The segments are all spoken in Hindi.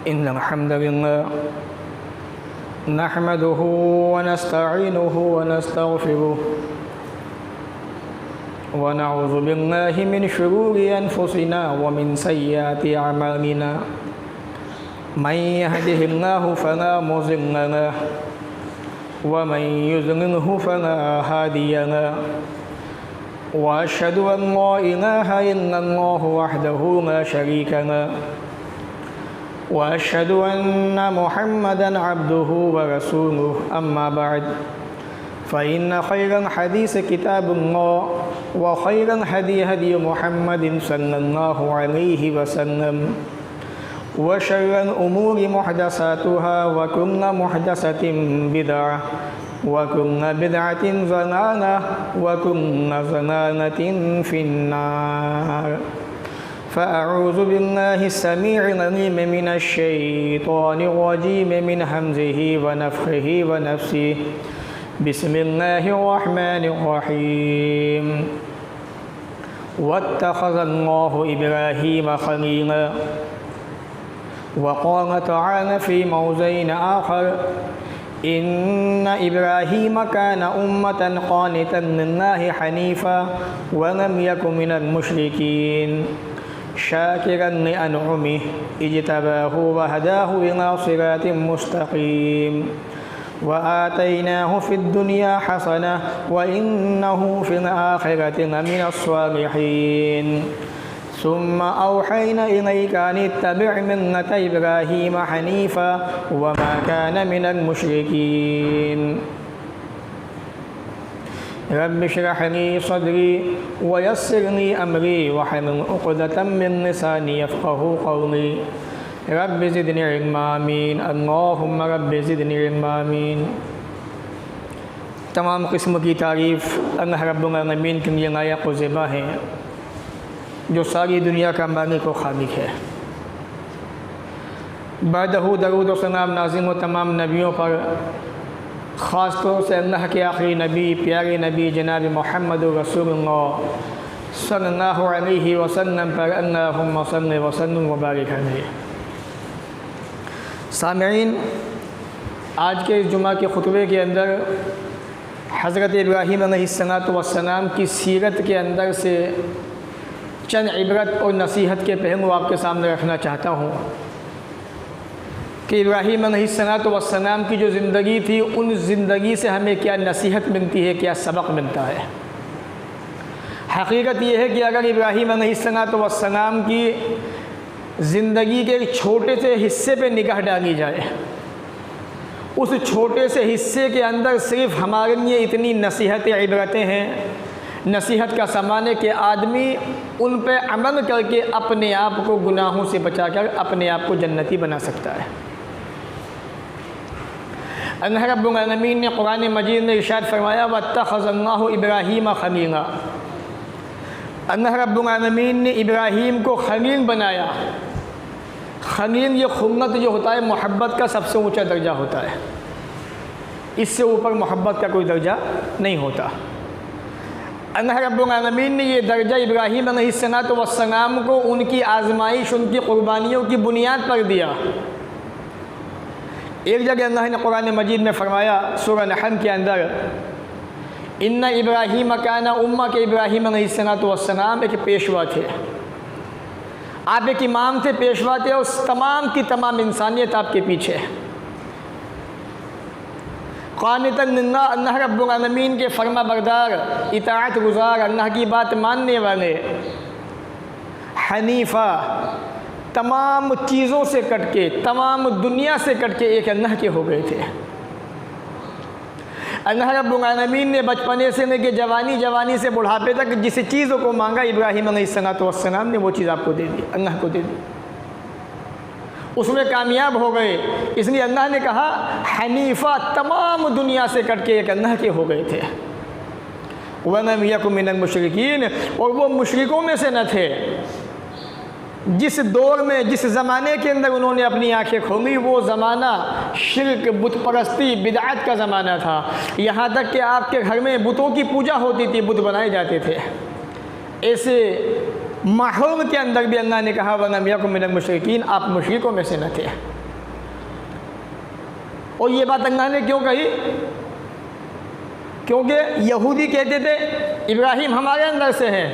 इन्नल हम्दुलिल्लाह नहमदुहु व नस्तईनुहु व नस्तगफिरुह व नऊज़ु बिल्लाहि मिन शुरूरि अनफुसिना व मिन सय्यिआति अमालिना मन यहदिहिल्लाहु फला मुज़िल्ल लहु व मन युज़लिल्हु फला हादिय लहु व अशहदु अन ला इलाहा इल्लल्लाहु वहदहु ला शरीका लहु व अशहदु अन्ना मुहम्मदन अब्दुहु व रसूलुहु अम्मा बअद फ़इन्न खैरल हदीस किताबुल्लाह व खैरल हदी हदी मुहम्मदिन सल्लल्लाहु अलैहि वसल्लम व शर्रल उमूरि मुहदसातुहा व कुल्लु मुहदसतिन बिदअह व कुल्लु बिदअतिन ज़लालह व कुल्लु ज़लालतिन फिन्नार। फ़अऊज़ु बिल्लाहि अस्समीइल अलीम मिनश शैतानिर रजीम मिन हमज़िहि व नफ़्ख़िहि व नफ़्सिहि। बिस्मिल्लाहिर रहमानिर रहीम। वत्तख़ज़ल्लाहु इब्राहीम ख़लीला व क़ाल तआला फ़ी मौज़िइन आख़र इन्न इब्राहीम कान उम्मतन क़ानितन लिल्लाहि हनीफ़ा व लम यकुन मिनल मुश्रिकीन शाकिरन लिअनउमिहि इज्तबाहु व हदाहु इला सिरातिन मुस्तक़ीम व आतैनाहु फ़िद्दुनिया हसनह व इन्नहु फ़िल आख़िरति लमिनस सालिहीन। सुम्मा औहैना इलैका अन इत्तबि' मिल्लत इब्राहीम हनीफ़ा व मा कान मिनल मुश्रिकीन। रब्बि इश्रह ली सदरी व यस्सिर ली अमरी वहलुल उक़दतम मिन लिसानी यफ़क़हू क़ौली। रब्बि ज़िदनी इल्मा आमीन। अल्लाहुम्मा रब्बि ज़िदनी इल्मा आमीन। तमाम किस्म की तारीफ़ अल्लाह रब्बुल आलमीन के लिए लायक़ व ज़िबा है, जो सारी दुनिया का मालिक व खालिक है। बअदहू दरूद व सलाम नाज़िल हो तमाम नबियों पर, ख़ास तौर से अल्लाह के आखिरी नबी प्यारे नबी जनाब मोहम्मद रसूलुल्लाह सल्लल्लाहु अलैहि वसल्लम पर अल्लाहुम्मा सल्लि व सल्लिम व बारिक अलैहि। सामईन, आज के इस जुमा के खुतबे के अंदर हज़रत इब्राहीम अलैहिस्सलातु वस्सलाम की सीरत के अंदर से चंद इबरत और नसीहत के पहलू आपके सामने रखना चाहता हूँ कि इब्राहीम अलैहिस्सलातु वस्सलाम की जो ज़िंदगी थी, उन ज़िंदगी से हमें क्या नसीहत मिलती है, क्या सबक मिलता है। हकीकत यह है कि अगर इब्राहीम अलैहिस्सलातु वस्सलाम की ज़िंदगी के एक छोटे से हिस्से पे निगाह डाली जाए, उस छोटे से हिस्से के अंदर सिर्फ़ हमारे लिए इतनी नसीहतें इबरतें हैं, नसीहत का सामान है कि आदमी उन पे अमल करके अपने आप को गुनाहों से बचाकर अपने आप को जन्नती बना सकता है। अल्लाह रब्बुल आलमीन ने कुरान मजीद में इरशाद फरमाया वत्तख़ज़ल्लाहु इब्राहीम ख़लीला। अल्लाह रब्बुल आलमीन ने इब्राहीम को खलील बनाया। खलील ये खुल्लत जो होता है, मोहब्बत का सबसे ऊंचा दर्जा होता है, इससे ऊपर मोहब्बत का कोई दर्जा नहीं होता। अल्लाह रब्बुल आलमीन ने ये दर्जा इब्राहीम अलैहिस्सलातु वस्सलाम को उनकी आज़माइश, उनकी क़ुरबानियों की बुनियाद पर दिया। एक जगह अल्लाह ने कुरान मजीद में फ़रमाया सूरह नहल के अंदर, इन्ना इब्राहीम काना उम्मा, के इब्राहीम अलैहिस्सलातु वस्सलाम एक पेशवा थे, आप एक इमाम थे, पेशवा थे, और तमाम की तमाम इंसानियत आपके पीछे है। क़ानितन लिल्लाह, अल्लाह रब्बुल आलमीन के फरमा बरदार, इताअत गुज़ार, अल्लाह की बात मानने वाले, हनीफ़ा, तमाम चीज़ों से कटके, तमाम दुनिया से कटके एक अल्लाह के हो गए थे। अल्लाह रब्बुल आलमीन ने बचपने से लेकर जवानी, जवानी से बुढ़ापे तक जिस चीज़ों को मांगा, इब्राहीम अलैहिस्सलातु वस्सलाम ने वो चीज़ आपको दे दी, अल्लाह को दे दी, उसमें कामयाब हो गए। इसलिए अल्लाह ने कहा हनीफ़ा, तमाम दुनिया से कटके एक अल्लाह के हो गए थे। वलम यकुन मिनल मुशरिकीन, और वो मुशरिकों में से न थे। जिस दौर में, जिस ज़माने के अंदर उन्होंने अपनी आंखें खोली, वो ज़माना शिर्क, बुत परस्ती, बिदअत का ज़माना था। यहाँ तक कि आपके घर में बुतों की पूजा होती थी, बुत बनाए जाते थे। ऐसे माहौल के अंदर भी अल्लाह ने कहा वलम यकुन मिनल मुशरिकीन, आप मुशरिकों में से न थे। और ये बात अल्लाह ने क्यों कही? क्योंकि यहूदी कहते थे इब्राहिम हमारे अंदर से है,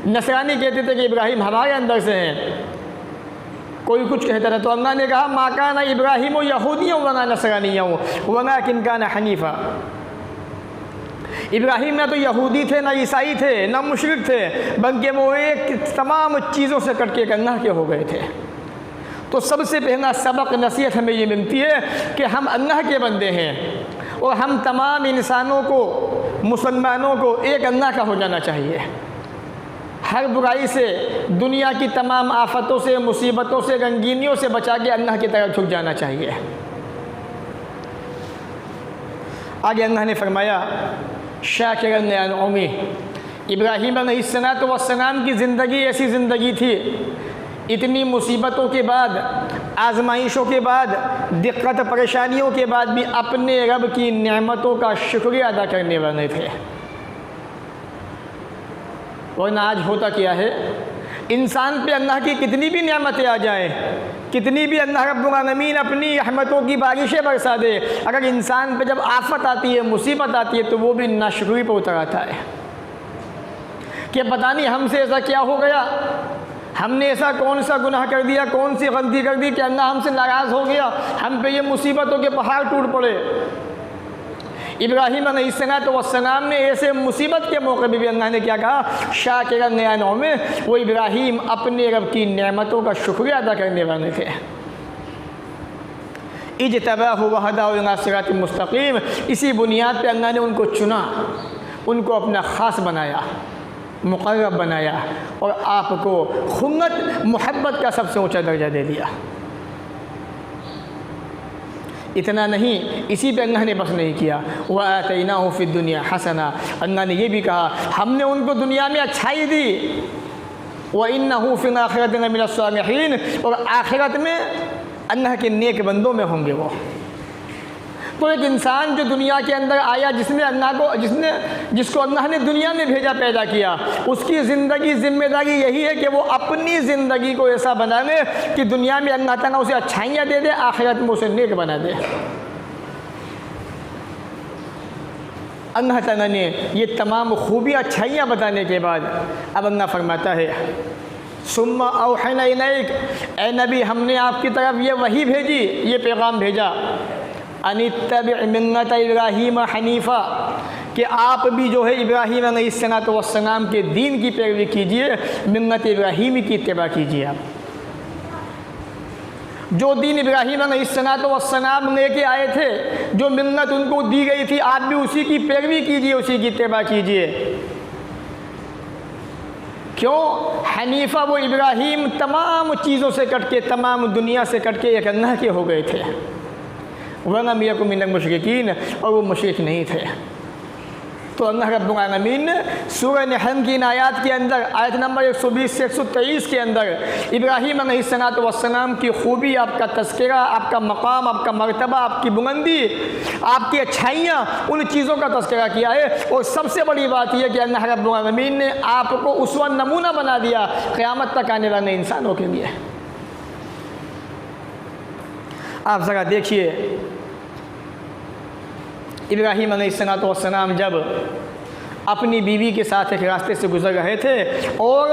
नसरानी कहते थे कि इब्राहिम हमारे अंदर से है, कोई कुछ कहता था। तो अल्लाह ने कहा माकाना इब्राहिम यहूदियों वना नसरानियों वना किनकाना हनीफ़ा। इब्राहिम ना तो यहूदी थे, ना ईसाई थे, ना मुशरिक थे, बल्कि वो एक तमाम चीज़ों से कट के अल्लाह के हो गए थे। तो सबसे पहला सबक नसीहत हमें ये मिलती है कि हम अल्लाह के बंदे हैं और हम तमाम इंसानों को, मुसलमानों को एक अल्लाह का हो जाना चाहिए। हर बुराई से, दुनिया की तमाम आफतों से, मुसीबतों से, रंगीनियों से बचा के अल्लाह की तरफ झुक जाना चाहिए। आगे अल्लाह ने फरमाया शाकिरन लिअनउमी, इब्राहीम अलैहिस्सलाम की ज़िंदगी ऐसी ज़िंदगी थी, इतनी मुसीबतों के बाद, आजमाइशों के बाद, दिक्कत परेशानियों के बाद भी अपने रब की नेमतों का शुक्रिया अदा करने वाले थे। वरना आज होता क्या है, इंसान पे अल्लाह की कितनी भी नेमतें आ जाएं, कितनी भी अल्लाह रब्बुल आलमीन अपनी रहमतों की बारिशें बरसा दे, अगर इंसान पे जब आफत आती है, मुसीबत आती है, तो वो भी नाशुक्री पर उतर आता है कि पता नहीं हमसे ऐसा क्या हो गया, हमने ऐसा कौन सा गुनाह कर दिया, कौन सी गलती कर दी कि अल्लाह हमसे नाराज़ हो गया, हम पे ये मुसीबतों के पहाड़ टूट पड़े। इब्राहीम अलैहिस्सलाम ने ऐसे मुसीबत के मौके में भी अल्लाह ने क्या कहा, शाकिरन लिअनउमी, वो इब्राहीम अपने रब की नेमतों का शुक्रिया अदा करने वाले थे। इज्तबाहु वहदाहु इला सिरातिल मुस्तकीम, इसी बुनियाद पे अल्लाह ने उनको चुना, उनको अपना ख़ास बनाया, मुक़र्रब बनाया और आपको खुल्लत मोहब्बत का सबसे ऊंचा दर्जा दे दिया। इतना नहीं, इसी पे अल्लाह ने बस नहीं किया, व आतैनाहु फिद दुनिया हसना, अल्लाह ने ये भी कहा हमने उनको दुनिया में अच्छाई दी, व इन्नहु फिल आखिरति लमिनस सालिहीन, और आखिरत में अल्लाह के नेक बंदों में होंगे वो। तो एक इंसान जो दुनिया के अंदर आया, जिसको अल्लाह ने दुनिया में भेजा, पैदा किया, उसकी ज़िंदगी जिम्मेदारी यही है कि वो अपनी ज़िंदगी को ऐसा बना ले कि दुनिया में अल्लाह ताला उसे अच्छाइयाँ दे दे, आखिरत में उसे नेक बना दे। अल्लाह ताला ने ये तमाम खूबियाँ, अच्छाइयाँ बताने के बाद अब अल्लाह फरमाता है सुम्मा औहैना इलैक, ए नबी हमने आपकी तरफ ये वही भेजी, ये पैगाम भेजा, अनित्तबि मिल्लत इब्राहीम हनीफ़ा, कि आप भी जो है इब्राहीम अलैहिस्सलाम के दीन की पैरवी कीजिए, मिल्लत इब्राहीम की इत्तिबा कीजिए। आप जो दीन इब्राहीम अलैहिस्सलाम लेके आए थे, जो मिल्लत उनको दी गई थी, आप भी उसी की पैरवी कीजिए, उसी की इत्तिबा कीजिए। क्यों? हनीफ़ा वो इब्राहीम तमाम चीज़ों से कट के, तमाम दुनिया से कट के एक अल्लाह के हो गए थे, वलम यकुन मिनल मुशरिकीन, और वो मुशरिक नहीं थे। तो अल्लाह रब्बुल आलमीन ने सूरह नहल की इन आयत के अंदर, आयत नंबर 120 से 123 के अंदर इब्राहीम अलैहिस्सलाम की खूबी, आपका तज़किरा, आपका मकाम, आपका मर्तबा, आपकी बुलंदी, आपकी अच्छाइयाँ, उन चीज़ों का तज़किरा किया है। और सबसे बड़ी बात यह कि अल्लाह रब्बुल आलमीन ने आपको उसवा नमूना बना दिया क़यामत तक आने वाले इंसानों के लिए। आप ज़रा देखिए, इब्राहीम अलैहिस्सलाम जब अपनी बीवी के साथ एक रास्ते से गुज़र रहे थे और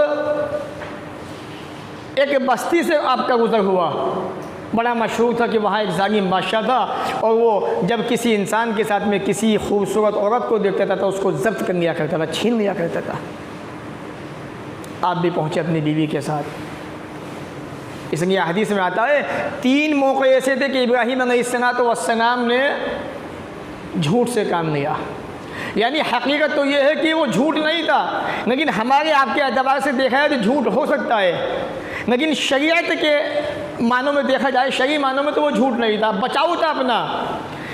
एक बस्ती से आपका गुज़र हुआ, बड़ा मशहूर था कि वहाँ एक ज़ालिम बादशाह था, और वो जब किसी इंसान के साथ में किसी खूबसूरत औरत को देखता था तो उसको ज़ब्त कर लिया करता था, छीन लिया करता था। आप भी पहुँचे अपनी बीवी के साथ। इसलिए हदीस में आता है 3 मौके ऐसे थे कि इब्राहीम अलैहिस्सलाम ने झूठ से काम लिया। यानी हकीकत तो ये है कि वो झूठ नहीं था, लेकिन हमारे आपके एतबार से देखा है तो झूठ हो सकता है, लेकिन शरीयत के मानों में देखा जाए, शरई मानों में तो वो झूठ नहीं था, बचाव था अपना,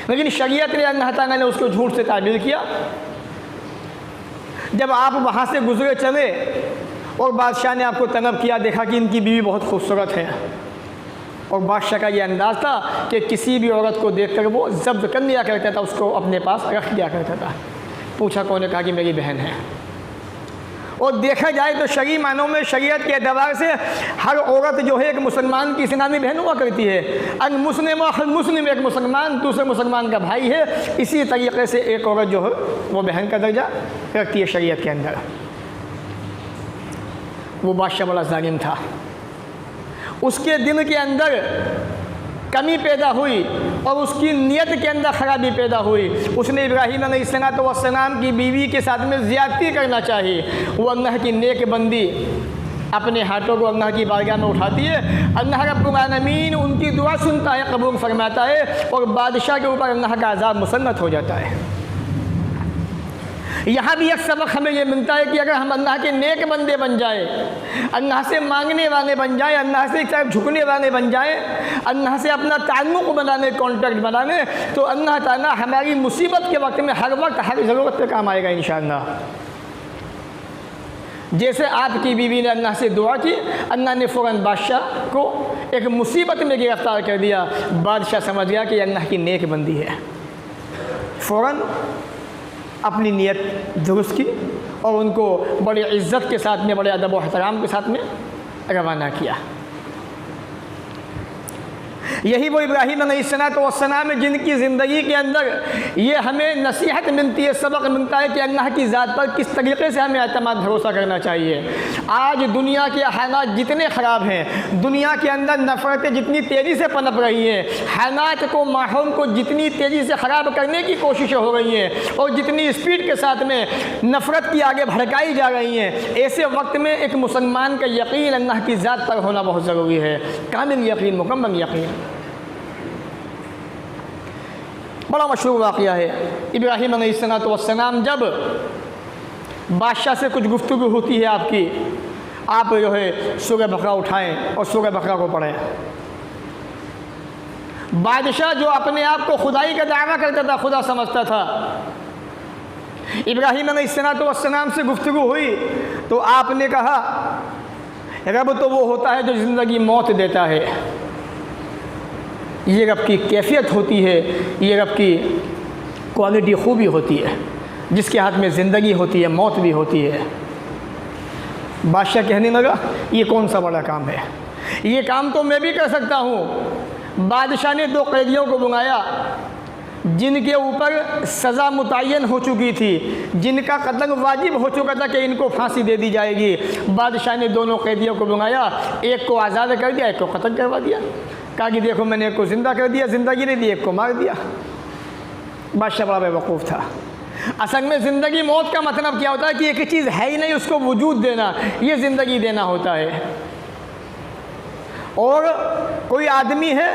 लेकिन शरीयत ने, अल्लाह ताला ने उसको झूठ से ताबीर किया। जब आप वहाँ से गुजरे चले और बादशाह ने आपको तलब किया, देखा कि इनकी बीवी बहुत खूबसूरत है, और बादशाह का ये अंदाज़ था कि किसी भी औरत को देखकर वो ज़ब्त कर लिया करता था, उसको अपने पास रख लिया करता था। पूछा, कौन है? कहा कि मेरी बहन है। और देखा जाए तो शरई मानों में शरीयत के एतबार से हर औरत जो है एक मुसलमान की इस्लामी बहन हुआ करती है। अन मुस्लिम और मुस्लिम एक मुसलमान दूसरे मुसलमान का भाई है। इसी तरीके से एक औरत जो है वो बहन का दर्जा रखती है शरीयत के अंदर। वो बादशाह बड़ा जालिम था, उसके दिल के अंदर कमी पैदा हुई और उसकी नीयत के अंदर खराबी पैदा हुई। उसने इब्राहीम अलैहिस्सलाम की बीवी के साथ में ज़्यादती करना चाहिए। वो अल्लाह की नेक बंदी अपने हाथों को अल्लाह की बारगाह में उठाती है। अल्लाह रब्बुल आलमीन उनकी दुआ सुनता है, कबूल फरमाता है और बादशाह के ऊपर अल्लाह का अज़ाब मुसल्लत हो जाता है। यहाँ भी एक सबक हमें ये मिलता है कि अगर हम अल्लाह के नेक बंदे बन जाए, अल्लाह से मांगने वाले बन जाए, अल्लाह से एक तरफ झुकने वाले बन जाए, अल्लाह से अपना ताल्लुक़ बनाने, कॉन्टैक्ट बनाने, तो अल्लाह ताला हमारी मुसीबत के वक्त में हर वक्त हर ज़रूरत पे काम आएगा इंशाअल्लाह। जैसे आपकी बीवी ने अल्लाह से दुआ की, अल्लाह ने फ़ौरन बादशाह को एक मुसीबत में गिरफ़्तार कर दिया। बादशाह समझ गया कि अल्लाह की नेक बंदी है, फ़ौरन अपनी नीयत दुरुस्त की और उनको बड़ी इज़्ज़त के साथ में, बड़े अदब व एहतराम के साथ में रवाना किया। यही वो इब्राहीम अलैहिस्सलाम है जिनकी ज़िंदगी के अंदर ये हमें नसीहत मिलती है, सबक मिलता है कि अल्लाह की ज़ात पर किस तरीके से हमें एतमाद भरोसा करना चाहिए। आज दुनिया के हालात जितने ख़राब हैं, दुनिया के अंदर नफ़रतें जितनी तेज़ी से पनप रही हैं, हालात को, माहौल को जितनी तेज़ी से ख़राब करने की कोशिशें हो रही हैं और जितनी स्पीड के साथ में नफ़रत की आगे भड़काई जा रही हैं, ऐसे वक्त में एक मुसलमान का यकीन अल्लाह की ज़ात पर होना बहुत ज़रूरी है। कामिल यकीन, मुकम्मल यकीन। बड़ा मशहूर वाक़या है, इब्राहीम अलैहिस्सलाम जब बादशाह से कुछ गुफ्तगू होती है आपकी, आप जो है सूरह बकरा उठाएं और सूरह बकरा को पढ़ें। बादशाह जो अपने आप को खुदाई का दावा करता था, खुदा समझता था, इब्राहीम अलैहिस्सलाम से गुफ्तगू हुई तो आपने कहा रब तो वो होता है जो ज़िंदगी मौत देता है। ये रब की कैफियत होती है, ये रब की क्वालिटी खूबी होती है, जिसके हाथ में ज़िंदगी होती है, मौत भी होती है। बादशाह कहने लगा ये कौन सा बड़ा काम है, ये काम तो मैं भी कर सकता हूँ। बादशाह ने 2 कैदियों को बुलाया जिनके ऊपर सज़ा मुतय्यन हो चुकी थी, जिनका कत्ल वाजिब हो चुका था कि इनको फांसी दे दी जाएगी। बादशाह ने दोनों कैदियों को बुलाया, एक को आज़ाद कर दिया, एक को कत्ल करवा दिया। कहा कि देखो मैंने एक को ज़िंदा कर दिया, ज़िंदगी नहीं दी, एक को मार दिया। बादशाह बड़ा बेवकूफ़ था। असल में ज़िंदगी मौत का मतलब क्या होता है कि एक चीज़ है ही नहीं उसको वजूद देना, ये ज़िंदगी देना होता है। और कोई आदमी है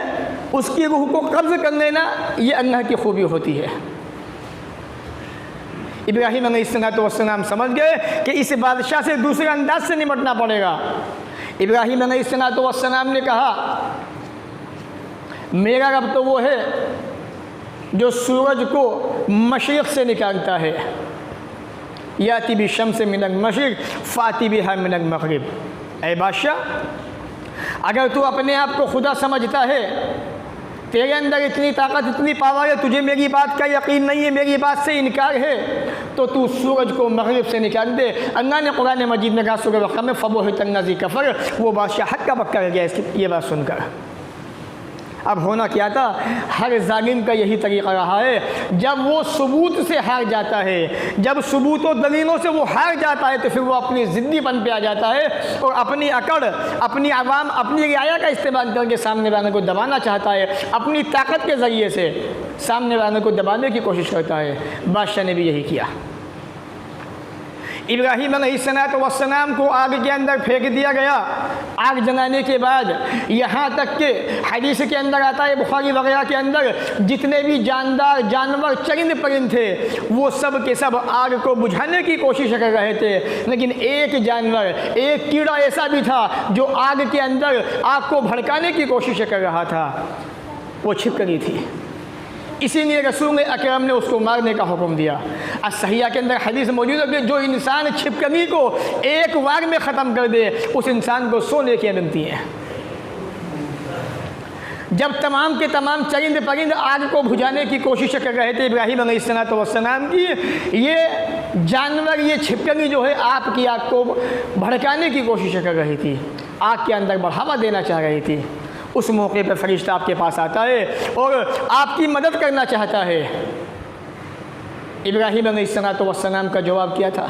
उसकी रूह को कब्ज़ कर लेना, ये अल्लाह की खूबी होती है। इब्राहीम अलैहिस्सलाम समझ गए कि इस बादशाह से दूसरे अंदाज से निपटना पड़ेगा। इब्राहीम अलैहिस्सलाम ने कहा मेरा रब तो वो है जो सूरज को मशरिक़ से निकालता है, याती भी शम्स मिनल मशरिक़ फ़ाती बिहा मिनल मग़रिब। ऐ बादशाह, अगर तू अपने आप को खुदा समझता है, तेरे अंदर इतनी ताकत, इतनी पावर है, तुझे मेरी बात का यकीन नहीं है, मेरी बात से इनकार है, तो तू सूरज को मग़रिब से निकाल दे। अल्लाह ने कुरान मजीद में कहा सूरह बक़रा में फ़बुहितल्लज़ी कफ़र, वो बादशाह हक्का बक्का रह गया इसकी ये बात सुनकर। अब होना क्या था, हर जालिम का यही तरीक़ा रहा है, जब वो सबूत से हार जाता है, जब सबूत और दलीलों से वो हार जाता है, तो फिर वो अपनी ज़िद्दीपन पे आ जाता है और अपनी अकड़, अपनी आवाम, अपनी रियाया का इस्तेमाल करके सामने वाले को दबाना चाहता है, अपनी ताकत के ज़रिए से सामने वाले को दबाने की कोशिश करता है। बादशाह ने भी यही किया। इब्राहीम अलैहिस्सलाम को आग के अंदर फेंक दिया गया। आग जलाने के बाद यहाँ तक कि हदीस के अंदर आता है, बुखारी वगैरह के अंदर, जितने भी जानदार जानवर, चरिंद परिंद थे, वो सब के सब आग को बुझाने की कोशिश कर रहे थे, लेकिन एक जानवर, एक कीड़ा ऐसा भी था जो आग के अंदर आग को भड़काने की कोशिश कर रहा था। वो छिपकली थी, इसीलिए रसूल अकरम ने उसको मारने का हुक्म दिया। अस्सहिया के अंदर हदीस मौजूद है कि जो इंसान छिपकली को एक वार में ख़त्म कर दे, उस इंसान को 100 नेकियां मिलती हैं। जब तमाम के तमाम चरिंद परिंद आग को बुझाने की कोशिश कर रहे थे इब्राहीम अलैहिस्सलाम की, ये जानवर, ये छिपकली जो है आपकी आग को भड़काने की कोशिश कर रही थी, आग के अंदर बढ़ावा देना चाह रही थी। उस मौके पर फरिश्ता आपके पास आता है और आपकी मदद करना चाहता है। इब्राहीम अलैहिस्सलाम का जवाब क्या था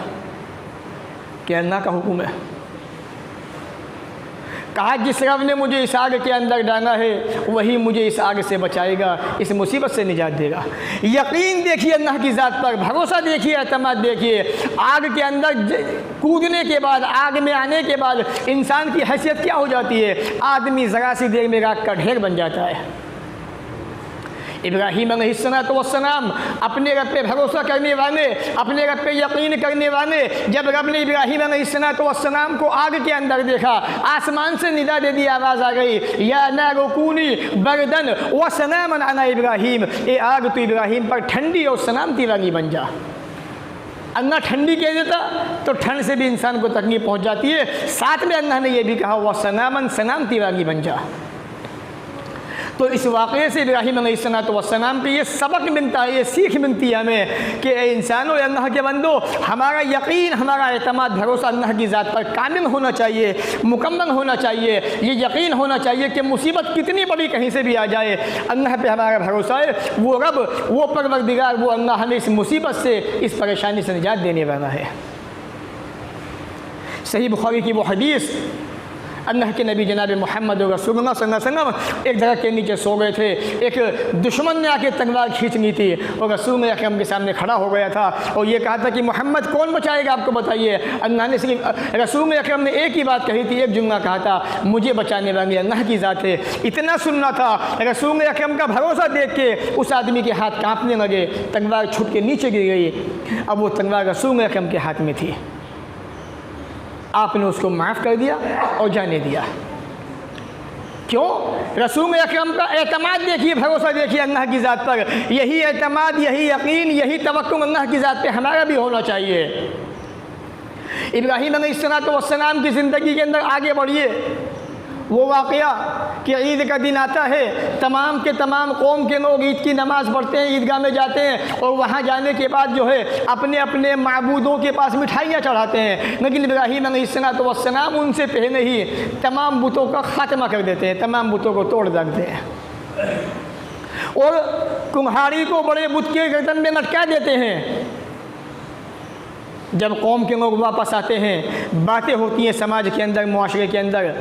कि अल्लाह का हुक्म है। कहा जिस रब ने मुझे इस आग के अंदर डाला है वही मुझे इस आग से बचाएगा, इस मुसीबत से निजात देगा। यकीन देखिए अल्लाह की ज़ात पर, भरोसा देखिए, एतमाद देखिए। आग के अंदर कूदने के बाद, आग में आने के बाद इंसान की हैसियत क्या हो जाती है? आदमी ज़रा सी देर में राख का ढेर बन जाता है। इब्राहीम अलैहिस्सलाम अपने रब पे भरोसा करने वाले, अपने रब पे यकीन करने वाले, जब रब ने इब्राहीम अलैहिस्सलाम को आग के अंदर देखा, आसमान से निदा दे दी, आवाज़ आ गई, या नारु कूनी बरदन व सलामन अला इब्राहीम, ए आग तो इब्राहीम पर ठंडी और सलामती वाली बन जा। अल्लाह ठंडी कह देता तो ठंड से भी इंसान को तकलीफ पहुँच जाती है, साथ में अल्लाह ने यह भी कहा व सलामन, सलामती वाली बन जा। तो इस वाक़े से इब्राहीम अलैहिस्सलाम पे ये सबक मिलता है, ये सीख मिलती है हमें कि इंसानों, अल्लाह के बंदो, हमारा यकीन, हमारा एतमाद, भरोसा अल्लाह की ज़ात पर कामिल होना चाहिए, मुकम्मल होना चाहिए। ये यकीन होना चाहिए कि मुसीबत कितनी बड़ी कहीं से भी आ जाए, अल्लाह पे हमारा भरोसा है। वो रब, वो परवरदिगार, वो अल्लाह हमें इस मुसीबत से, इस परेशानी से निजात देने वाला है। सही बुखारी की वो हदीस, अल्लाह के नबी जनाब मोहम्मद रसूलुल्लाह सल्लल्लाहु अलैहि वसल्लम एक जगह के नीचे सो गए थे। एक दुश्मन ने आके तलवार खींचनी थी और रसूल अकरम के सामने खड़ा हो गया था और ये कहा था कि मोहम्मद कौन बचाएगा आपको, बताइए। अल्लाह ने सिर्फ, रसूल अकरम ने एक ही बात कही थी, एक जुमला कहा था, मुझे बचाने वाली अल्लाह की ज़ात है। इतना सुनना था। रसूल अकरम का भरोसा देख के उस आदमी के हाथ काँपने लगे, तलवार छूट के नीचे गिर गई। अब वो तलवार रसूल अकरम के हाथ में थी, आपने उसको माफ़ कर दिया और जाने दिया। क्यों? रसूल अकरम का एतमाद देखिए, भरोसा देखिए अल्लाह की ज़ात पर। यही एतमाद, यही यकीन, यही तवक्कुल अल्लाह की ज़ात पे हमारा भी होना चाहिए। इब्राहीम अलैहिस्सलाम की ज़िंदगी के अंदर आगे बढ़िए। वो वाक़या कि ईद का दिन आता है, तमाम के तमाम कौम के लोग ईद की नमाज़ पढ़ते हैं, ईदगाह में जाते हैं और वहाँ जाने के बाद जो है अपने अपने माबूदों के पास मिठाइयाँ चढ़ाते हैं। लेकिन इब्राहीम अलैहिस्सलाम उनसे पहले ही तमाम बुतों का ख़ात्मा कर देते हैं, तमाम बुतों को तोड़ देते हैं और कुम्हारी को बड़े बुत के गर्दन में लटका देते हैं। जब कौम के लोग वापस आते हैं, बातें होती हैं समाज के अंदर, मुआशरे के अंदर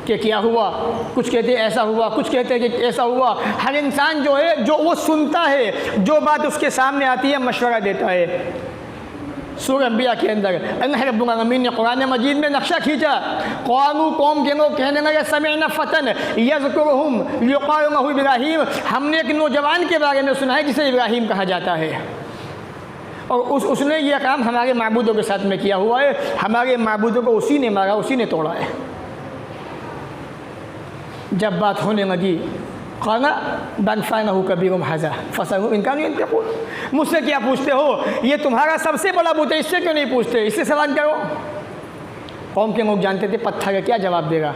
कि क्या हुआ, कुछ कहते हैं ऐसा हुआ, कुछ कहते हैं कि ऐसा हुआ। हर इंसान जो है, जो वो सुनता है, जो बात उसके सामने आती है, मशवरा देता है। सूरह अंबिया के अंदर अल्लाह रब्बुल आलमीन ने कुरान मजीद में नक्शा खींचा। क़ालू, कौम के लोग कहने लगे, समिअना फ़तन यज़कुरुहुम युक़ालु लहू इब्राहीम, हमने एक नौजवान के बारे में सुना है जिसे इब्राहीम कहा जाता है और उसने ये काम हमारे माबूदों के साथ में किया हुआ है, हमारे माबूदों को उसी ने मारा, उसी ने तोड़ा है। जब बात होने लगी, खाना बनफ़ानहु कबीरुहुम हाज़ा फ़सअलूहुम इन कानू यंतिक़ून, मुझसे क्या पूछते हो, ये तुम्हारा सबसे बड़ा बुत है, इससे क्यों नहीं पूछते, इससे सवाल करो। कौम के लोग जानते थे पत्थर का क्या जवाब देगा,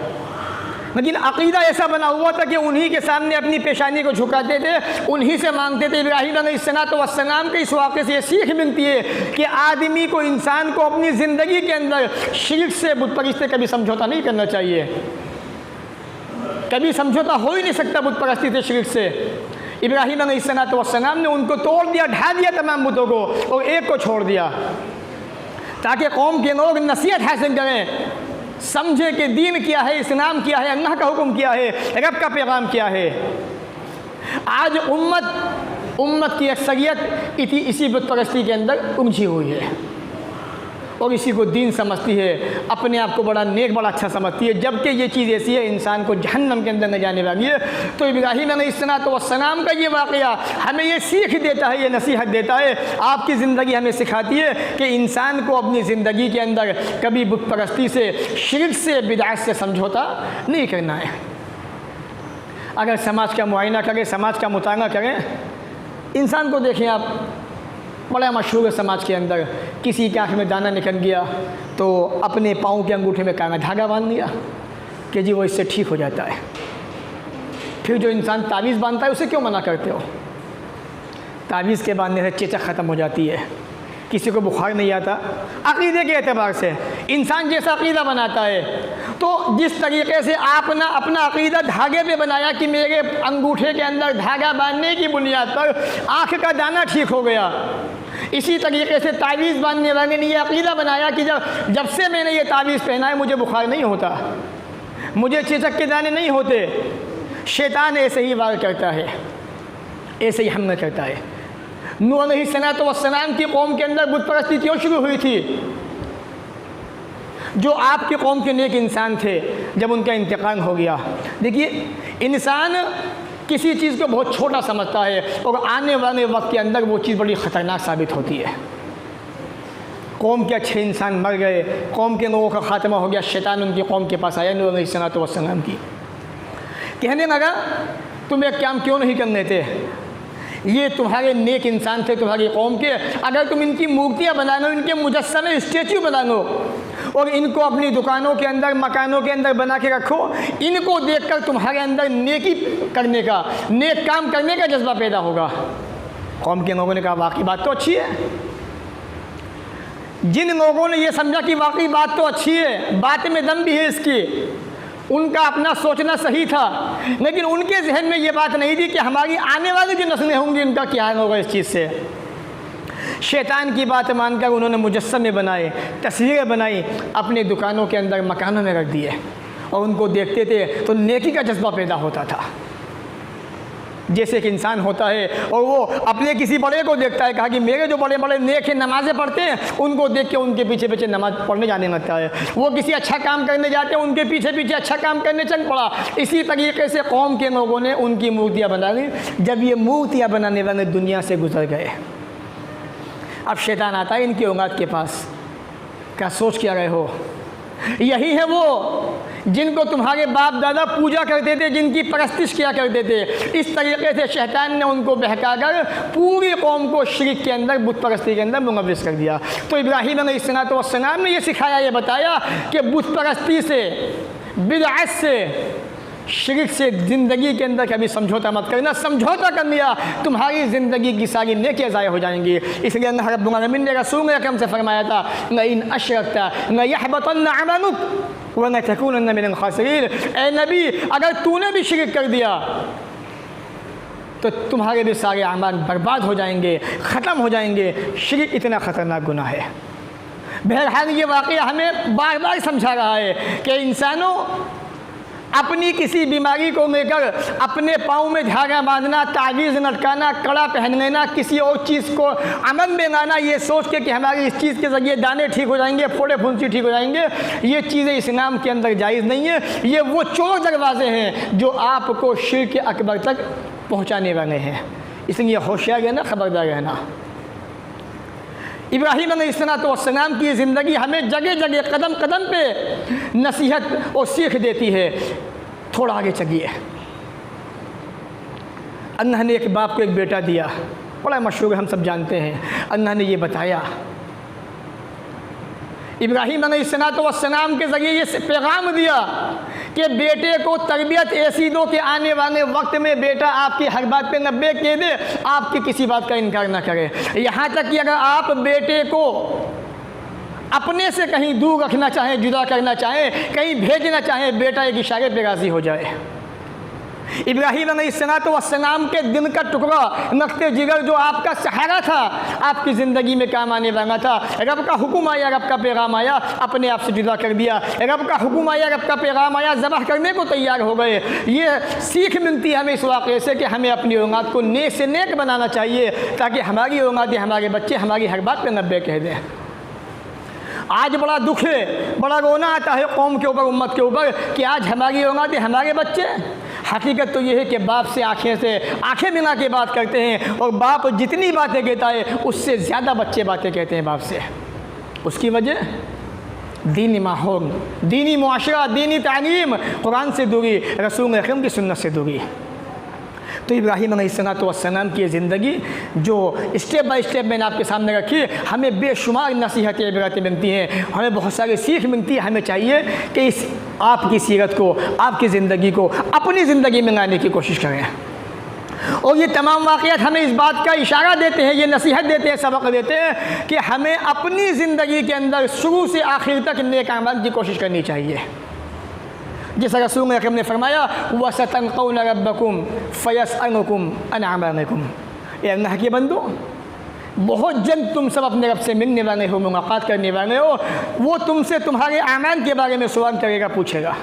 लेकिन अक़ीदा ऐसा बना हुआ था कि उन्हीं के सामने अपनी पेशानी को झुकाते थे, उन्हीं से मांगते थे। इब्राहीम अलैहिस्सलाम के इस वाक़े से ये सीख मिलती है कि आदमी को, इंसान को अपनी ज़िंदगी के अंदर शिर्क से, बुत परस्ती से कभी समझौता नहीं करना चाहिए। कभी समझौता हो ही नहीं सकता बुत परस्ती से, शिर्क से। इब्राहीम अलैहिस्सलाम ने उनको तोड़ दिया, ढा दिया तमाम बुतों को और एक को छोड़ दिया ताकि कौम के लोग नसीहत हासिल करें, समझे कि दीन क्या है, इस्लाम क्या है, अल्लाह का हुक्म क्या है, रब का पैगाम क्या है। आज उम्मत की अक्सरियत इसी बुत परस्ती के अंदर उलझी हुई है और इसी को दीन समझती है, अपने आप को बड़ा नेक, बड़ा अच्छा समझती है, जबकि ये चीज़ ऐसी है इंसान को जहन्नम के अंदर न जाने वाली है। तो इब्राहीम अलैहिस्सलाम का ये वाक़या हमें ये सीख देता है, ये नसीहत देता है, आपकी ज़िंदगी हमें सिखाती है कि इंसान को अपनी ज़िंदगी के अंदर कभी बुत परस्ती से, शिर्क से, बिदअत से समझौता नहीं करना है। अगर समाज का मुआयना करें, समाज का मुताना करें, इंसान को देखें आप, बड़ा मशहूर है समाज के अंदर, किसी के आँख में दाना निकल गया तो अपने पाँव के अंगूठे में काला धागा बांध लिया कि जी वो इससे ठीक हो जाता है। फिर जो इंसान तावीज़ बांधता है उसे क्यों मना करते हो? तावीज़ के बांधने से चेचक ख़त्म हो जाती है। किसी को बुखार नहीं आता, अक़ीदे के एतबार से इंसान जैसा अक़ीदा बनाता है, तो जिस तरीके से आपने अपना अक़ीदा धागे पे बनाया कि मेरे अंगूठे के अंदर धागा बांधने की बुनियाद पर आँख का दाना ठीक हो गया, इसी तरीके से तावीज़ बांधने वाले ने ये अक़ीदा बनाया कि जब से मैंने ये तावीज़ पहना है मुझे बुखार नहीं होता, मुझे चेचक के दाने नहीं होते। शैतान ऐसे ही वार करता है, ऐसे ही हमला करता है। नूह अलैहिस्सलाम की कौम के अंदर बुत परस्ती क्यों शुरू हुई थी? जो आपकी कौम के नेक इंसान थे, जब उनका इंतकाल हो गया। देखिए, इंसान किसी चीज़ को बहुत छोटा समझता है और आने वाले वक्त के अंदर वो चीज़ बड़ी ख़तरनाक साबित होती है। कौम के अच्छे इंसान मर गए, कौम के लोगों का ख़ात्मा हो गया, शैतान उनकी कौम के पास आया नूह अलैहिस्सलाम की, कहने लगा तुम एक काम क्यों नहीं करने थे? ये तुम्हारे नेक इंसान थे तुम्हारी कौम के, अगर तुम इनकी मूर्तियाँ बना लो, इनके मुजस्समे स्टैचू बना लो और इनको अपनी दुकानों के अंदर, मकानों के अंदर बना के रखो, इनको देखकर तुम्हारे अंदर नेकी करने का, नेक काम करने का जज्बा पैदा होगा। कौम के लोगों ने कहा वाकई बात तो अच्छी है। जिन लोगों ने ये समझा कि वाकई बात तो अच्छी है, बात में दम भी है इसकी, उनका अपना सोचना सही था, लेकिन उनके जहन में ये बात नहीं थी कि हमारी आने वाली जो नस्लें होंगी उनका क्या होगा इस चीज़ से। शैतान की बात मानकर उन्होंने मुजस्समे बनाए, तस्वीरें बनाई, अपने दुकानों के अंदर, मकानों में रख दिए और उनको देखते थे तो नेकी का जज्बा पैदा होता था। जैसे एक इंसान होता है और वो अपने किसी बड़े को देखता है, कहा कि मेरे जो बड़े बड़े नेक हैं, नमाज़ें पढ़ते हैं, उनको देख के उनके पीछे पीछे नमाज़ पढ़ने जाने लगता है। वो किसी अच्छा काम करने जाते हैं, उनके पीछे पीछे अच्छा काम करने चल पड़ा। इसी तरीके से कौम के लोगों ने उनकी मूर्तियाँ बना ली। जब ये मूर्तियाँ बनाने वाले दुनिया से गुजर गए, अब शैतान आता है इनकी औलाद के पास, क्या सोच क्या रहे हो? यही है वो जिनको तुम्हारे बाप दादा पूजा करते थे, जिनकी परस्तिश किया करते थे। इस तरीके से शैतान ने उनको बहकाकर पूरी कौम को शिर्क के अंदर, बुत परस्ती के अंदर मुलव्विस कर दिया। तो इब्राहीम अलैहिस्सलाम ने ये सिखाया, ये बताया कि बुत परस्ती से, बिदअत से, शिर्क से ज़िंदगी के अंदर कभी समझौता मत करना। समझौता कर लिया तुम्हारी ज़िंदगी की सारी नेकियां ज़ाया हो जाएंगी। इसलिए अल्लाह रब्बुल आलमीन ने रसूल अकरम से फरमाया था, लइन अशरकता लयहबतन्न अमलुक व लतकूनन्न मिनल खासिरीन। ए नबी, अगर तूने भी शिर्क कर दिया तो तुम्हारे भी सारे अमाल बर्बाद हो जाएंगे, ख़त्म हो जाएंगे। शिर्क इतना ख़तरनाक गुनाह है। बहरहाल ये वाक़या हमें बार बार समझा रहा है कि इंसानों अपनी किसी बीमारी को लेकर अपने पाँव में धागा बांधना, तावीज़ लटकाना, कड़ा पहन लेना, किसी और चीज़ को अमल में लाना, ये सोच के कि हमारी इस चीज़ के ज़रिए दाने ठीक हो जाएंगे, फोड़े फुंसी ठीक हो जाएंगे, ये चीज़ें इस्लाम के अंदर जायज़ नहीं है। ये वो चोर दरवाजे हैं जो आपको शिर्क अकबर तक पहुँचाने वाले हैं। इसलिए होशियार रहना, ख़बरदार रहना। इब्राहीम अलैहिस्सलाम की ज़िंदगी हमें जगह जगह, कदम कदम पे नसीहत और सीख देती है। थोड़ा आगे चलिए। अल्लाह ने एक बाप को एक बेटा दिया, बड़ा मशहूर है, हम सब जानते हैं। अल्लाह ने ये बताया, इब्राहीम अलैहिस्सलाम के ज़रिए ये पैगाम दिया कि बेटे को तरबियत ऐसी दो कि आने वाले वक्त में बेटा आपकी हर बात पे नब्बे कह दे, आपकी किसी बात का इनकार ना करे। यहाँ तक कि अगर आप बेटे को अपने से कहीं दूर रखना चाहें, जुदा करना चाहें, कहीं भेजना चाहें, बेटा एक इशारे पे राज़ी हो जाए। इब्राहीम अलैहिस्सलाम के दिल का टुकड़ा, नक्ते जिगर, जो आपका सहारा था, आपकी ज़िंदगी में काम आने वाला था, रब का हुक्म आया, रब का पैगाम आया, अपने आप से जुदा कर दिया। रब का हुक्म आया, रब का पैगाम आया, ज़बह करने को तैयार हो गए। ये सीख मिलती है हमें इस वाक़े से कि हमें अपनी औलाद को नेक से नेक बनाना चाहिए, ताकि हमारी औलादें, हमारे बच्चे हमारी हर बात पर नब्बे कह दें। आज बड़ा दुख है, बड़ा रोना आता है कौम के ऊपर, उम्मत के ऊपर कि आज हमारी औलादें, हमारे बच्चे। हकीकत तो ये है कि बाप से आंखें मिला के बात करते हैं और बाप जितनी बातें कहता है उससे ज़्यादा बच्चे बातें कहते हैं बाप से। उसकी वजह दीनी माहौल, दीनी मुआशरा, दीनी तालीम, कुरान से दूरी, रसूल अकरम की सुन्नत से दूरी। तो इब्राहीम अलैहिस्सलाम की ज़िंदगी जो स्टेप बाय स्टेप मैंने आपके सामने रखी, हमें बेशुमार नसीहतें इबरतें मिलती हैं, हमें बहुत सारी सीख मिलती है। हमें चाहिए कि इस आपकी सीरत को, आपकी ज़िंदगी को अपनी ज़िंदगी में लाने की कोशिश करें। और ये तमाम वाक़यात हमें इस बात का इशारा देते हैं, ये नसीहत देते हैं, सबक देते हैं कि हमें अपनी ज़िंदगी के अंदर शुरू से आखिर तक नेक अमल की कोशिश करनी चाहिए। जैसा रसूल अकरम ने फरमाया, वसतलक़ौन रब्बकुम फ़यस्अलुकुम अन अमालिकुम, ए अल्लाह के बंदो, बहुत जल्द तुम सब अपने रब से मिलने वाले हो, मुलाकात करने वाले हो। वो तुमसे तुम्हारे अमाल के बारे में सवाल करेगा, पूछेगा,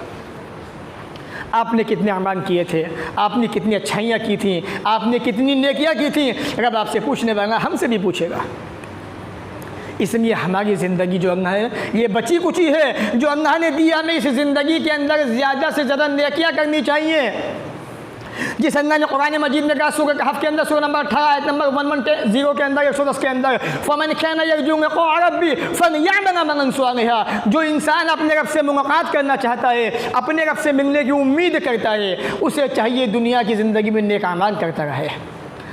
आपने कितने अमाल किए थे, आपने कितनी अच्छाइयाँ की थी, आपने कितनी नेकियाँ की थी। रब आपसे पूछने वाला, हमसे भी पूछेगा। इसलिए हमारी ज़िंदगी जो अल्लाह है, ये बची कुची है जो अल्लाह ने दी, हमें इस ज़िंदगी के अंदर ज़्यादा से ज़्यादा नेकियां करनी चाहिए। जिस अल्लाह ने कुरान मजीद में कहा सूरह कहफ के अंदर, सूरह नंबर 18 आयत नंबर 110 के अंदर, 110 के अंदर, फ़मन कान यरजू लिक़ाअ रब्बी फ़लयअमल अमलन सालिहा, जो इंसान अपने रब से मुलाकात करना चाहता है, अपने रब से मिलने की उम्मीद करता है, उसे चाहिए दुनिया की ज़िंदगी में नेक अमाल करता रहे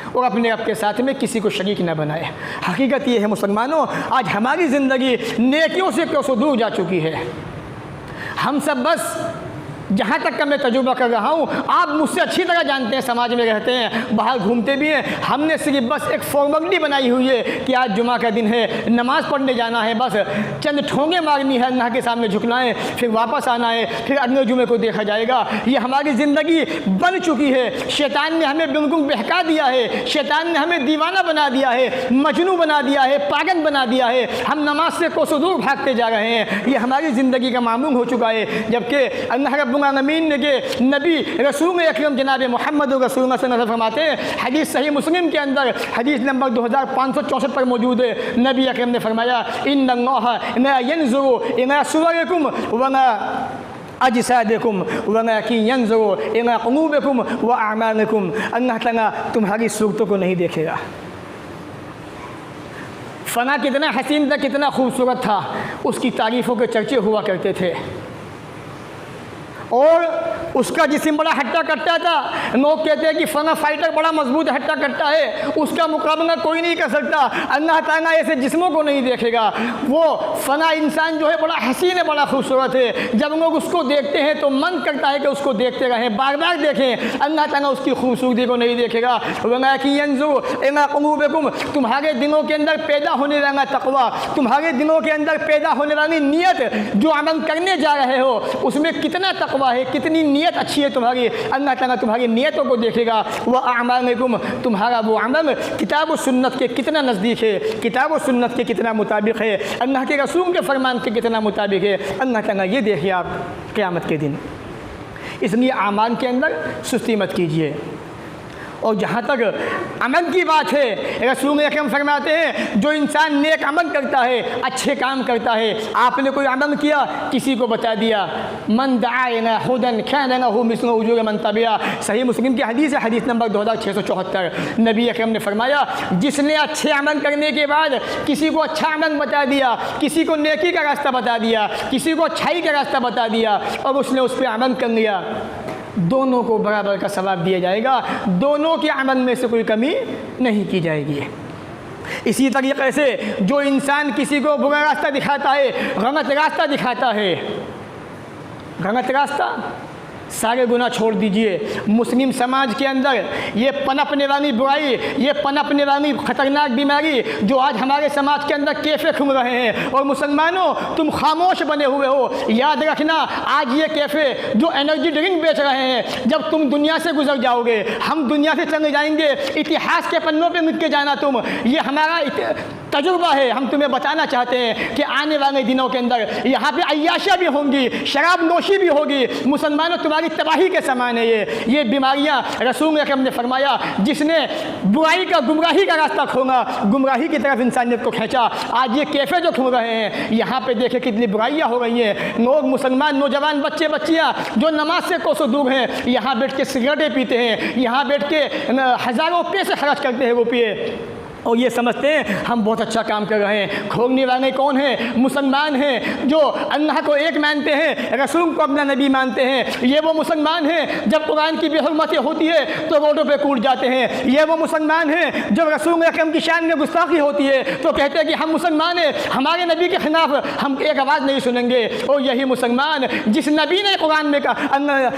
और अपने रब के साथ में किसी को शरीक न बनाए। हकीकत ये है मुसलमानों, आज हमारी ज़िंदगी नेकियों से कोसों दूर जा चुकी है। हम सब बस, जहाँ तक का मैं तजुर्बा कर रहा हूँ, आप मुझसे अच्छी तरह जानते हैं, समाज में रहते हैं, बाहर घूमते भी हैं, हमने सिर्फ बस एक फॉर्मेलिटी बनाई हुई है कि आज जुमा का दिन है, नमाज़ पढ़ने जाना है, बस चंद ठोंगे मारनी है, अल्लाह के सामने झुकना है, फिर वापस आना है, फिर अगले जुमे को देखा जाएगा। ये हमारी ज़िंदगी बन चुकी है। शैतान ने हमें बिल्कुल बहका दिया है, शैतान ने हमें दीवाना बना दिया है, मजनू बना दिया है, पागल बना दिया है। हम नमाज से कोसों दूर भागते जा रहे हैं। ये हमारी ज़िंदगी का मामूल हो चुका है। जबकि अल्लाह रब्बुल आलमीन ने के नबी रसूल अकरम जनाब मोहम्मद रसूल फरमाते हैं, हदीस सही मुस्लिम के अंदर हदीस नंबर 2564 पर मौजूद है। नबी अकरम ने फरमाया, इन्नल्लाह ला यंज़ुरु इला सुवरिकुम वला अजसादिकुम वलाकिन यंज़ुरु इला क़ुलूबिकुम व अअमालिकुम, अल्लाह ताला तुम्हारी सूरतों को नहीं देखेगा। फ़ना कितना हसीन था, कितना खूबसूरत था, उसकी तारीफ़ों के चर्चे हुआ करते थे। और उसका जिस्म बड़ा हट्टा कट्टा था। लोग कहते हैं कि फ़ना फाइटर बड़ा मजबूत हट्टा कट्टा है, उसका मुकाबला कोई नहीं कर सकता। अल्लाह ताला ऐसे जिस्मों को नहीं देखेगा। वो फ़ना इंसान जो है बड़ा हसीन है, बड़ा खूबसूरत है। जब लोग उसको देखते हैं तो मन करता है कि उसको देखते रहें, बार बार देखें। अल्लाह ताला उसकी खूबसूरती को नहीं देखेगा। वलाकिन यंज़ुरु इला क़ुलूबिकुम, तुम्हारे दिलों के अंदर पैदा होने वाला तक़वा, तुम्हारे दिलों के अंदर पैदा होने वाली नीयत, जो अमल करने जा रहे हो उसमें कितना तक़वा है, कितनी नीयत अच्छी है तुम्हारी, अल्लाह ताला तुम्हारी नीयतों को देखेगा। वह अमालकुम, तुम्हारा वो अमल किताब और सुन्नत के कितना नज़दीक है, किताब और सुन्नत के कितना मुताबिक है, अल्लाह के रसूल के फरमान के कितना मुताबिक है, अल्लाह ताला ये देखिए आप क़यामत के दिन। इसलिए आमान के अंदर सुस्ती मत कीजिए। और जहाँ तक अमल की बात है, रसूल अकरम फरमाते हैं, जो इंसान नेक अमल करता है, अच्छे काम करता है, आपने कोई अमल किया, किसी को बता दिया, मन दआ इला हुदन कान लहू मिस्लु उजूर मन तबिआ, सही मुस्लिम की हदीस है, हदीस नंबर 2674। नबी अकरम ने फरमाया, जिसने अच्छे अमल करने के बाद किसी को अच्छा अमल बता दिया, किसी को नेकी का रास्ता बता दिया, किसी को अच्छाई का रास्ता बता दिया और उसने उस पर अमल कर लिया, दोनों को बराबर का सवाब दिया जाएगा। दोनों के अमल में से कोई कमी नहीं की जाएगी। इसी तरीके से जो इंसान किसी को बुरा रास्ता दिखाता है, गलत रास्ता दिखाता है, गलत रास्ता, सारे गुनाह छोड़ दीजिए। मुस्लिम समाज के अंदर ये पनपने वाली बुराई, ये पनपने वाली ख़तरनाक बीमारी जो आज हमारे समाज के अंदर कैफ़े खुल रहे हैं, और मुसलमानों तुम खामोश बने हुए हो। याद रखना, आज ये कैफ़े जो एनर्जी ड्रिंक बेच रहे हैं, जब तुम दुनिया से गुजर जाओगे, हम दुनिया से चले जाएंगे, इतिहास के पन्नों पर लिख के जाना तुम, ये हमारा तजुर्बा है। हम तुम्हें बताना चाहते हैं कि आने वाले दिनों के अंदर यहाँ पे अय्याशियाँ भी होंगी, शराब नोशी भी होगी। मुसलमानों तुम्हारी तबाही के समान है ये बीमारियाँ। रसूल अकरम ने फरमाया, जिसने बुराई का, गुमराही का रास्ता खोला, गुमराही की तरफ इंसानियत को खींचा। आज ये कैफ़े जो खुल रहे हैं, यहाँ पे देखे कितनी बुराइयाँ हो रही हैं। लोग, मुसलमान नौजवान बच्चे बच्चियाँ जो नमाज से कोसों दूर हैं, यहाँ बैठ के सिगरेटें पीते हैं, यहाँ बैठ के हज़ारों पैसे खर्च करते हैं रुपये, और ये समझते हैं हम बहुत अच्छा काम कर रहे हैं। खोगने वाले कौन हैं? मुसलमान हैं जो अल्लाह को एक मानते हैं, रसूल को अपना नबी मानते हैं। ये वो मुसलमान हैं जब कुरान की बेहुरमती होती है तो रोडों पे कूद जाते हैं। ये वो मुसलमान हैं जब रसूल अकरम की शान में गुस्ताखी होती है तो कहते हैं कि हम मुसलमान हैं, हमारे नबी के खिलाफ हम एक आवाज़ नहीं सुनेंगे। और यही मुसलमान जिस नबी ने कुरान में कहा,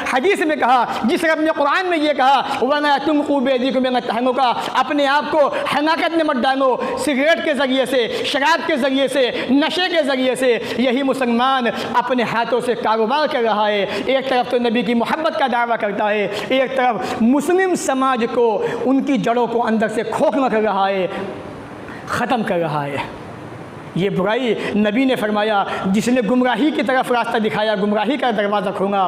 हदीस में कहा, जिस रब ने कुरान में ये कहा, वरना तुम खूबेदी को मैं तहनों का, अपने आप को हनाकत में मत डालो सिगरेट के ज़रिए से, शराब के ज़रिए से, नशे के ज़रिए से। यही मुसलमान अपने हाथों से कारोबार कर रहा है। एक तरफ तो नबी की मोहब्बत का दावा करता है, एक तरफ मुस्लिम समाज को उनकी जड़ों को अंदर से खोखला कर रहा है, ख़त्म कर रहा है। ये बुराई नबी ने फरमाया, जिसने गुमराही की तरफ रास्ता दिखाया, गुमराही का दरवाज़ा खोला,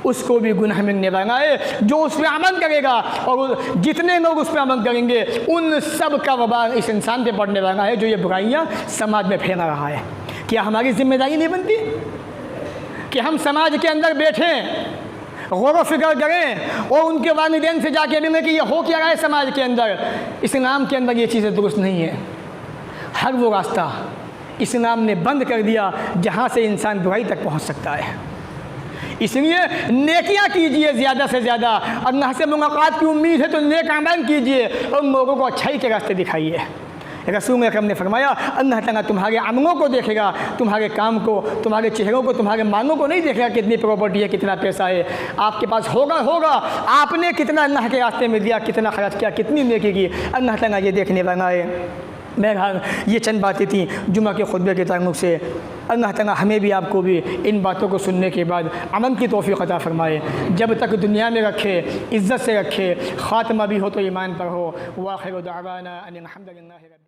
उसको भी गुनाह में निभाना है। जो उस पर अमल करेगा और जितने लोग उस पर अमल करेंगे उन सब का वबाल इस इंसान पे पड़ने वाला है जो ये बुराइयाँ समाज में फैला रहा है। क्या हमारी जिम्मेदारी नहीं बनती कि हम समाज के अंदर बैठें, गौर व फिक्र करें और उनके वालिदैन से जाके मिलें कि ये हो क्या रहा है समाज के अंदर? इस्लाम के अंदर ये चीज़ें दुरुस्त नहीं है। हर वो रास्ता इस्लाम ने बंद कर दिया जहाँ से इंसान बुराई तक पहुँच सकता है। इसलिए नेकियां कीजिए ज़्यादा से ज़्यादा, अल्लाह से मुलाकात की उम्मीद है तो नेक अमल कीजिए और लोगों को अच्छाई के रास्ते दिखाइए। रसूल अकरम ने फरमाया, अल्लाह ताला तुम्हारे अमलों को देखेगा, तुम्हारे काम को, तुम्हारे चेहरों को, तुम्हारे मालों को नहीं देखेगा कितनी प्रॉपर्टी है, कितना पैसा है आपके पास। होगा आपने कितना अल्लाह के रास्ते में दिया, कितना खर्च किया, कितनी नेकी की, अल्लाह ताला ये देखने वाला है। बहरहाल ये चंद बातें थीं जुमा के खुतबे के ताल्लुक़ से। अल्लाह ताला हमें भी आपको भी इन बातों को सुनने के बाद अमल की तौफ़ीक़ अता फ़रमाए। जब तक दुनिया में रखे, इज़्ज़त से रखे, ख़ात्मा भी हो तो ईमान पर हो। व आख़िरु दअवाना अनिल हम्दुलिल्लाहि रब्बिल